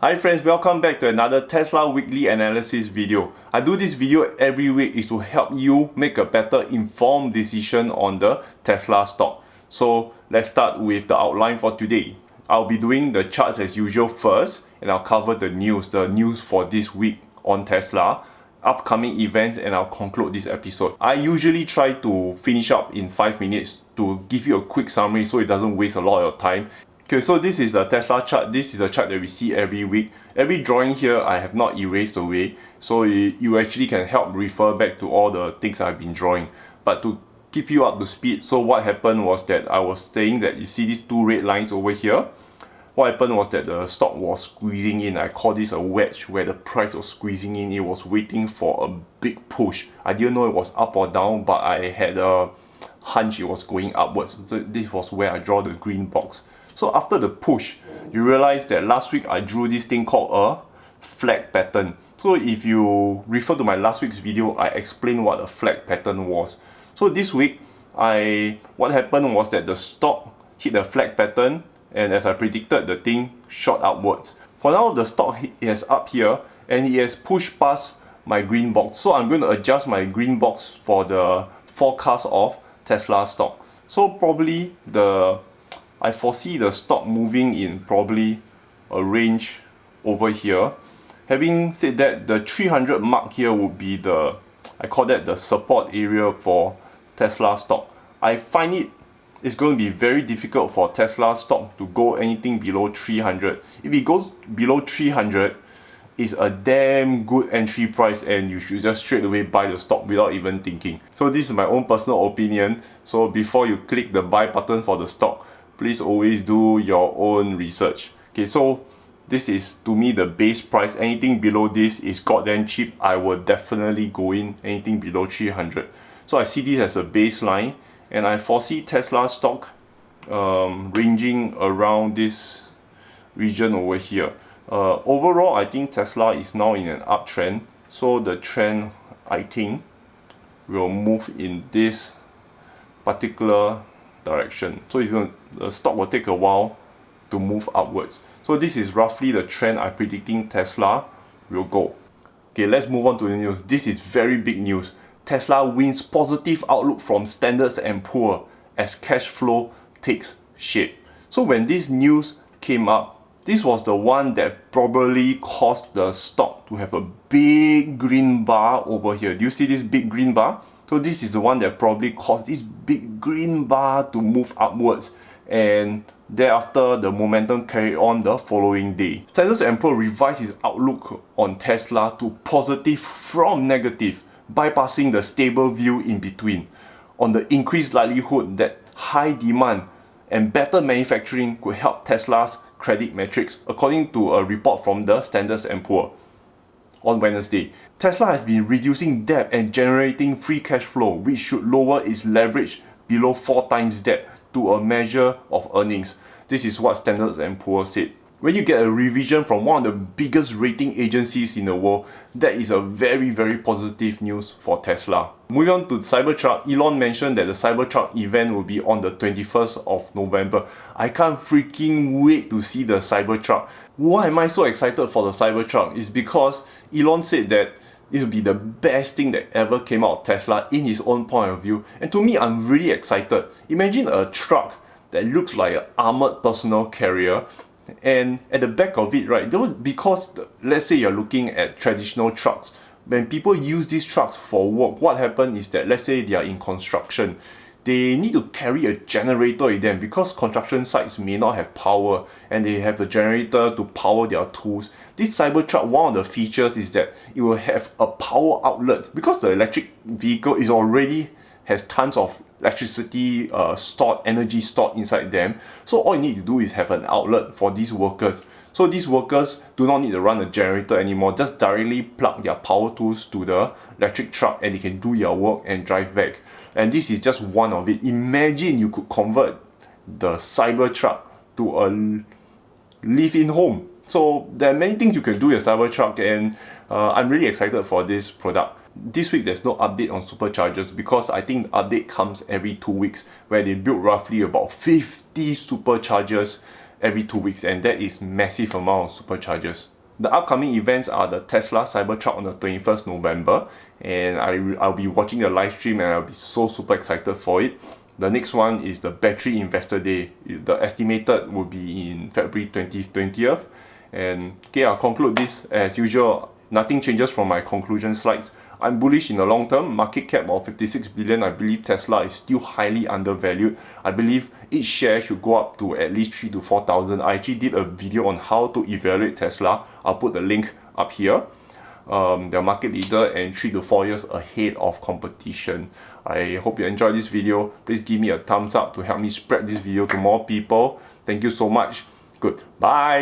Hi friends, welcome back to another Tesla weekly analysis video. I do this video every week is to help you make a better informed decision on the Tesla stock. So let's start with the outline for today. I'll be doing the charts as usual first, and I'll cover the news for this week on Tesla, upcoming events, and I'll conclude this episode. I usually try to finish up in 5 minutes to give you a quick summary so it doesn't waste a lot of time. Okay, so this is the Tesla chart. This is the chart that we see every week. Every drawing here I have not erased away, so you actually can help refer back to all the things I've been drawing. But to keep you up to speed, so what happened was that I was saying that you see these two red lines over here. What happened was that the stock was squeezing in. I call this a wedge, where the price was squeezing in. It was waiting for a big push. I didn't know it was up or down, but I had a hunch it was going upwards. So this was where I draw the green box. So after the push, you realize that last week I drew this thing called a flag pattern. So if you refer to my last week's video, I explained what a flag pattern was. So this week, what happened was that the stock hit the flag pattern, and as I predicted, the thing shot upwards. For now, the stock is up here, and it has pushed past my green box. So I'm going to adjust my green box for the forecast of Tesla stock. So probably I foresee the stock moving in probably a range over here. Having said that, the 300 mark here would be I call that the support area for Tesla stock. I find it's going to be very difficult for Tesla stock to go anything below 300. If it goes below 300, it's a damn good entry price, and you should just straight away buy the stock without even thinking. So this is my own personal opinion. So before you click the buy button for the stock, please always do your own research. Okay, so this is to me the base price. Anything below this is goddamn cheap. I will definitely go in anything below 300. So I see this as a baseline, and I foresee Tesla stock ranging around this region over here. Overall, I think Tesla is now in an uptrend. So the trend, I think, will move in this particular direction. So the stock will take a while to move upwards. So this is roughly the trend I'm predicting Tesla will go. Okay, let's move on to the news. This is very big news. Tesla wins positive outlook from Standard & Poor's as cash flow takes shape. So when this news came up, this was the one that probably caused the stock to have a big green bar over here. Do you see this big green bar? So this is the one that probably caused this big green bar to move upwards, and thereafter the momentum carried on the following day. Standard & Poor's revised its outlook on Tesla to positive from negative, bypassing the stable view in between, on the increased likelihood that high demand and better manufacturing could help Tesla's credit metrics, according to a report from the Standard & Poor's. On Wednesday, Tesla has been reducing debt and generating free cash flow, which should lower its leverage below 4 times debt to a measure of earnings. This is what Standard & Poor's said. When you get a revision from one of the biggest rating agencies in the world, that is a very, very positive news for Tesla. Moving on to Cybertruck, Elon mentioned that the Cybertruck event will be on the 21st of November. I can't freaking wait to see the Cybertruck. Why am I so excited for the Cybertruck? It's because Elon said that it will be the best thing that ever came out of Tesla in his own point of view. And to me, I'm really excited. Imagine a truck that looks like an armored personal carrier, and at the back of it, right, because let's say you're looking at traditional trucks, when people use these trucks for work, what happens is that, let's say they are in construction, they need to carry a generator with them because construction sites may not have power, and they have the generator to power their tools. This Cybertruck, one of the features is that it will have a power outlet, because the electric vehicle has tons of electricity energy stored inside them. So all you need to do is have an outlet for these workers. So these workers do not need to run a generator anymore, just directly plug their power tools to the electric truck, and they can do their work and drive back. And this is just one of it. Imagine you could convert the Cybertruck to a live-in home. So there are many things you can do with a Cybertruck, and I'm really excited for this product. This week there's no update on superchargers because I think the update comes every 2 weeks, where they build roughly about 50 superchargers every 2 weeks, and that is massive amount of superchargers. The upcoming events are the Tesla Cybertruck on the 21st November, and I'll be watching the live stream and I'll be so super excited for it. The next one is the Battery Investor Day. The estimated will be in February 20th. And okay, I'll conclude this as usual. Nothing changes from my conclusion slides. I'm bullish in the long term. Market cap of 56 billion. I believe Tesla is still highly undervalued. I believe each share should go up to at least 3,000 to 4,000. I actually did a video on how to evaluate Tesla. I'll put the link up here. They're market leader and 3 to 4 years ahead of competition. I hope you enjoyed this video. Please give me a thumbs up to help me spread this video to more people. Thank you so much. Goodbye.